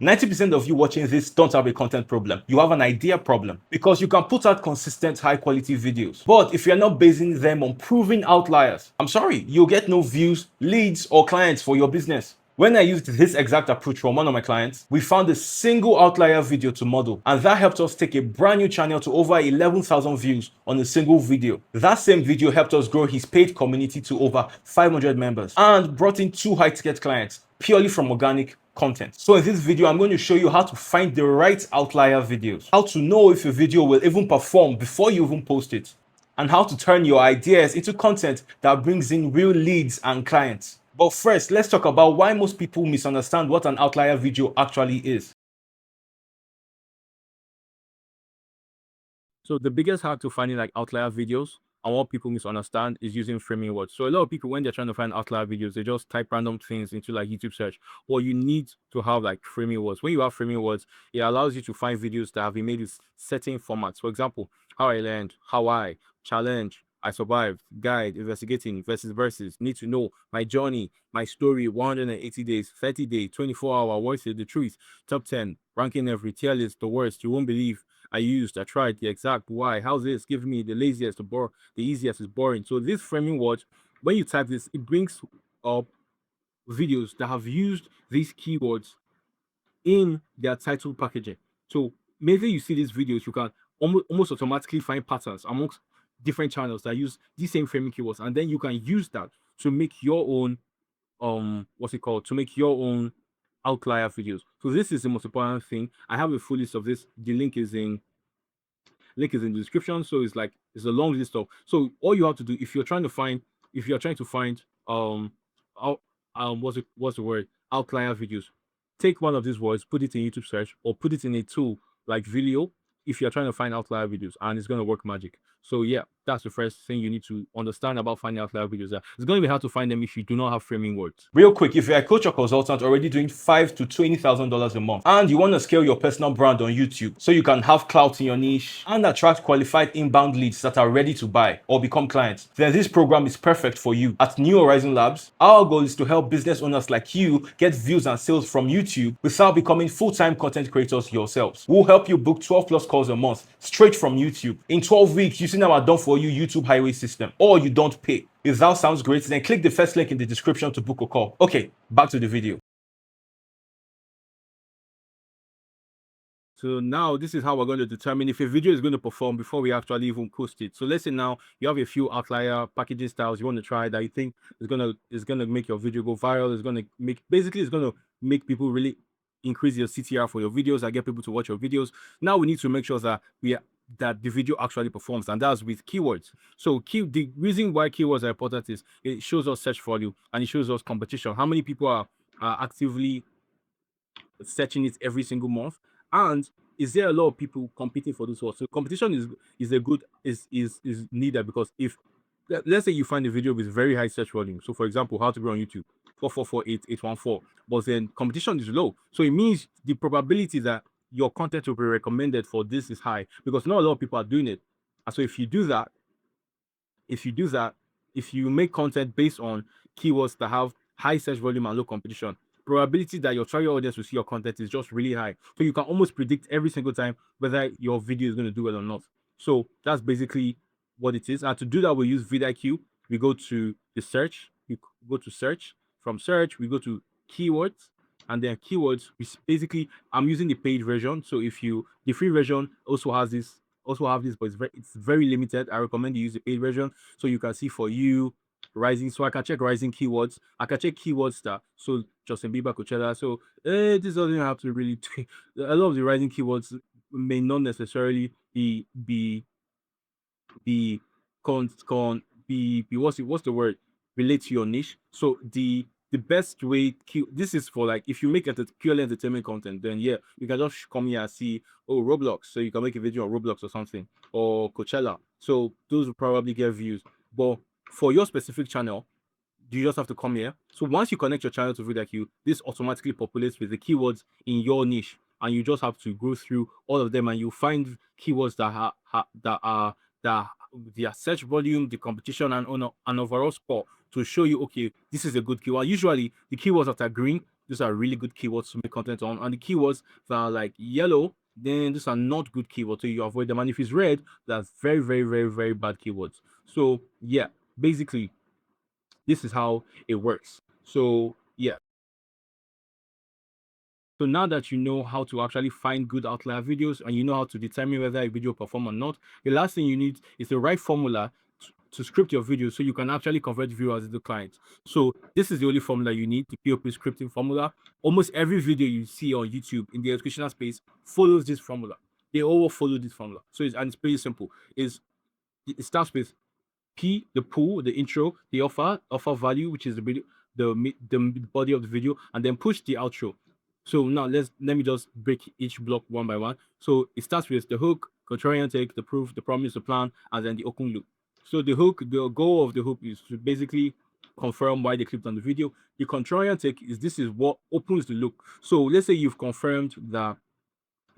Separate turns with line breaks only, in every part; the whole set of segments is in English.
90% of you watching this don't have a content problem. You have an idea problem because you can put out consistent high quality videos. But if you're not basing them on proven outliers, I'm sorry, you'll get no views, leads, or clients for your business. When I used this exact approach from one of my clients, we found a single outlier video to model, and that helped us take a brand new channel to over 11,000 views on a single video. That same video helped us grow his paid community to over 500 members and brought in 2 high-ticket clients purely from organic content. So in this video, I'm going to show you how to find the right outlier videos, how to know if a video will even perform before you even post it, and how to turn your ideas into content that brings in real leads and clients. But first, let's talk about why most people misunderstand what an outlier video actually is. So the biggest hack to finding like outlier videos and what people misunderstand is using framing words. So a lot of people, when they're trying to find outlier videos, they just type random things into like YouTube search. Or you need to have like framing words. When you have framing words, it allows you to find videos that have been made in certain formats. For example, how I learned, how I challenge, I survived, guide, investigating, versus, need to know, my journey, my story, 180 days, 30 days, 24-hour, what's the truth, top 10, ranking every tier list, the worst, you won't believe, I used, I tried, the exact why, how's this, give me the laziest, the easiest is boring. So this framing word, when you type this, it brings up videos that have used these keywords in their title packaging. So maybe you see these videos, you can almost automatically find patterns amongst different channels that use these same framing keywords, and then you can use that to make your own to make your own outlier videos. So this is the most important thing. I have a full list of this. The link is in the description. So it's a long list of. So all you have to do if you're trying to find out, what's the word, outlier videos, take one of these words, put it in YouTube search, or put it in a tool like Video if you're trying to find outlier videos, and it's going to work magic. So yeah, that's the first thing you need to understand about finding outlier videos. It's going to be hard to find them if you do not have framing words. Real quick, if you're a coach or consultant already doing $5,000 to $20,000 a month, and you want to scale your personal brand on YouTube so you can have clout in your niche and attract qualified inbound leads that are ready to buy or become clients, then this program is perfect for you. At New Horizon Labs, our goal is to help business owners like you get views and sales from YouTube without becoming full-time content creators yourselves. We'll help you book 12 plus calls a month straight from YouTube in 12 weeks using our done-for-you YouTube highway system, or you don't pay. If that sounds great, then click the first link in the description to book a call. Okay, back to the video. So now this is how we're going to determine if a video is going to perform before we actually even post it. So let's say now you have a few outlier packaging styles you want to try that you think is gonna make your video go viral. It's gonna make people really increase your CTR for your videos and get people to watch your videos. Now we need to make sure that that the video actually performs, and that's with keywords. So the reason why keywords are important is it shows us search volume and it shows us competition. How many people are actively searching it every single month, and is there a lot of people competing for this work? So competition is needed, because if let's say you find a video with very high search volume, so for example, how to grow on YouTube 4448814, but then competition is low, so it means the probability that your content will be recommended for this is high, because not a lot of people are doing it. And so if you do that, if you make content based on keywords that have high search volume and low competition, probability that your target audience will see your content is just really high. So you can almost predict every single time whether your video is going to do well or not. So that's basically what it is. And to do that, we use vidIQ. We go to the search. We go to search. From search, we go to keywords. And then keywords, which basically I'm using the paid version. So the free version also have this, but it's very limited. I recommend you use the paid version so you can see for you rising. So I can check rising keywords. I can check keywords that so Justin Bieber, Coachella. So this doesn't have to really take a lot of the rising keywords may not necessarily be what's the word, relate to your niche. So the best way, this is for like if you make it purely entertainment content, then yeah, you can just come here and see, oh, Roblox, so you can make a video on Roblox or something, or Coachella, so those will probably get views. But for your specific channel, you just have to come here. So once you connect your channel to vidIQ, this automatically populates with the keywords in your niche, and you just have to go through all of them, and you find keywords that their search volume, the competition, and an overall score to show you, okay, this is a good keyword. Usually, the keywords that are green These are really good keywords to make content on. And the keywords that are like yellow, then these are not good keywords. So you avoid them. And if it's red, that's very, very, very, very bad keywords. So yeah, basically, this is how it works. So yeah. So now that you know how to actually find good outlier videos and you know how to determine whether a video perform or not, the last thing you need is the right formula to script your video so you can actually convert viewers into clients. So this is the only formula you need, the POP scripting formula. Almost every video you see on YouTube in the educational space follows this formula. They all follow this formula. So it's pretty simple. It starts with P, the pool, the intro, the offer value, which is the video, the body of the video, and then push the outro. So now let me just break each block one by one. So it starts with the hook, contrarian take, the proof, the promise, the plan, and then the open loop. So the hook, the goal of the hook is to basically confirm why they clicked on the video. The contrarian take is this is what opens the loop. So let's say you've confirmed that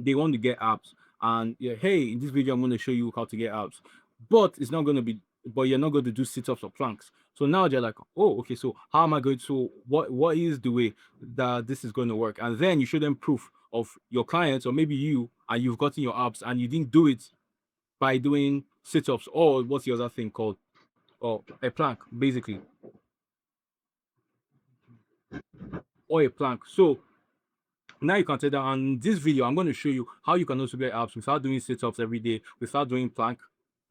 they want to get apps, and yeah, hey, in this video I'm going to show you how to get apps, but it's not going to be, but you're not going to do sit-ups or planks. So now they're like, oh, okay, so how am I going to, what is the way that this is going to work? And then you show them proof of your clients, or maybe you, and you've gotten your apps and you didn't do it by doing sit-ups, or what's the other thing called, or a plank basically, or a plank. So now you can tell that on this video, I'm going to show you how you can also get apps without doing sit-ups every day, without doing plank,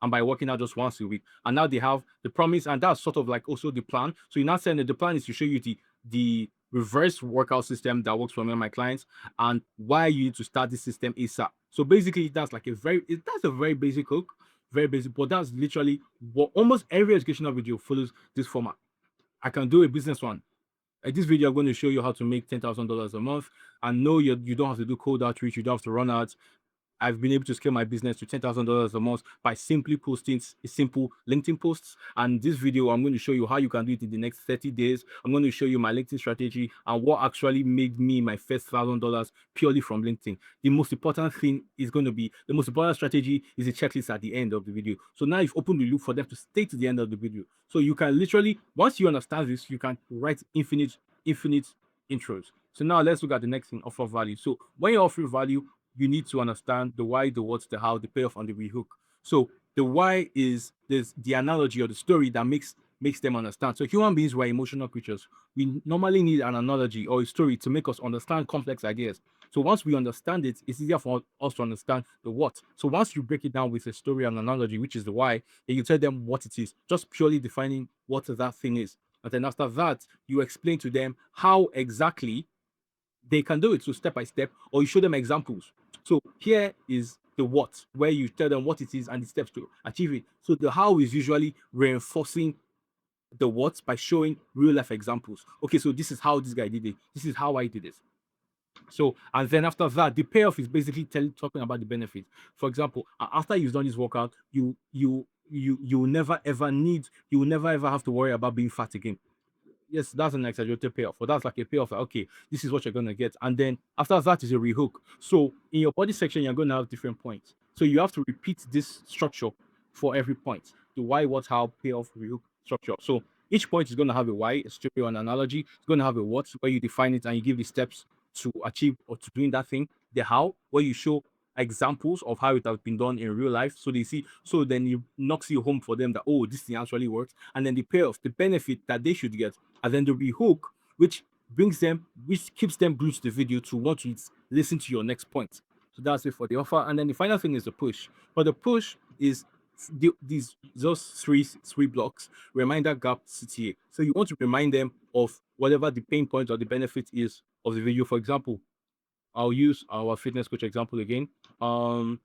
and by working out just once a week. And now they have the promise, and that's sort of like also the plan. So you're not saying that the plan is to show you the reverse workout system that works for me and my clients, and why you need to start this system ASAP. So basically, that's like that's a very basic hook, very basic, but that's literally what almost every educational video follows this format. I can do a business one. In this video, I'm going to show you how to make $10,000 a month. And no, you don't have to do cold outreach. You don't have to run ads. I've been able to scale my business to $10,000 a month by simply posting simple LinkedIn posts. And this video, I'm going to show you how you can do it in the next 30 days. I'm going to show you my LinkedIn strategy and what actually made me my first $1,000 purely from LinkedIn. The most important thing is going to be, the most important strategy is a checklist at the end of the video. So now you've opened the loop for them to stay to the end of the video. So you can literally, once you understand this, you can write infinite intros. So now let's look at the next thing, offer value. So when you're offering value, you need to understand the why, the what, the how, the payoff, and the rehook. So the why is there's the analogy or the story that makes them understand. So human beings were emotional creatures. We normally need an analogy or a story to make us understand complex ideas. So once we understand it, it's easier for us to understand the what. So once you break it down with a story and analogy, which is the why, then you tell them what it is, just purely defining what that thing is. And then after that, you explain to them how exactly they can do it, so step by step, or you show them examples. So here is the what, where you tell them what it is and the steps to achieve it. So the how is usually reinforcing the what by showing real life examples. Okay, so this is how this guy did it. This is how I did it. So, and then after that, the payoff is basically talking about the benefit. For example, after you've done this workout, you will never ever need, you will never ever have to worry about being fat again. Yes, that's an exaggerated payoff, but that's like a payoff. Like, okay, this is what you're gonna get, and then after that is a rehook. So in your body section, you're gonna have different points. So you have to repeat this structure for every point: the why, what, how, payoff, rehook structure. So each point is gonna have a why, a story or an analogy. It's gonna have a what, where you define it and you give the steps to achieve or to doing that thing. The how, where you show examples of how it has been done in real life, so they see, so then you knocks you home for them that, oh, this thing actually works. And then the payoff, the benefit that they should get, and then the rehook, which brings them, which keeps them glued to the video to want to listen to your next point. So that's it for the offer. And then the final thing is the push. But the push is those three blocks: reminder, gap, CTA. So you want to remind them of whatever the pain point or the benefit is of the video. For example, I'll use our fitness coach example again. And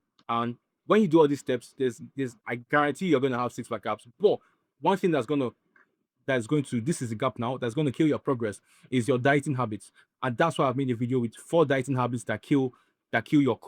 when you do all these steps, there's I guarantee you're gonna have six-pack abs. But one thing this is the gap now, that's gonna kill your progress, is your dieting habits. And that's why I've made a video with 4 dieting habits that kill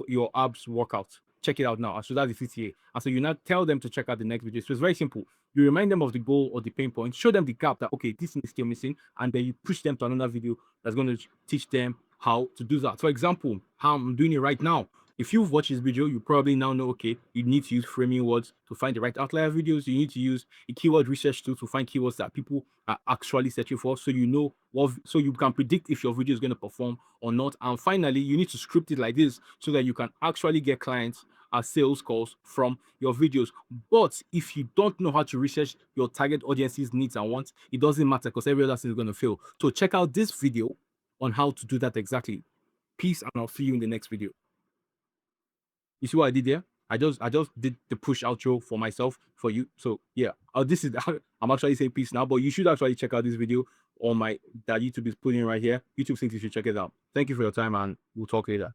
your abs workout. Check it out now. So that's the CTA. And so you now tell them to check out the next video. So it's very simple. You remind them of the goal or the pain point, show them the gap that, okay, this thing is still missing, and then you push them to another video that's going to teach them how to do that. For example, how I'm doing it right now. If you've watched this video, you probably now know, okay, you need to use framing words to find the right outlier videos. You need to use a keyword research tool to find keywords that people are actually searching for. So you know so you can predict if your video is going to perform or not. And finally, you need to script it like this so that you can actually get clients as sales calls from your videos. But if you don't know how to research your target audience's needs and wants, it doesn't matter because every other thing is going to fail. So check out this video on how to do that exactly. Peace, and I'll see you in the next video. You see what I did there? I just did the push outro for myself for you. So yeah, this is I'm actually saying peace now, but you should actually check out this video on my that YouTube is putting right here. YouTube thinks you should check it out. Thank you for your time, and we'll talk later. Yeah.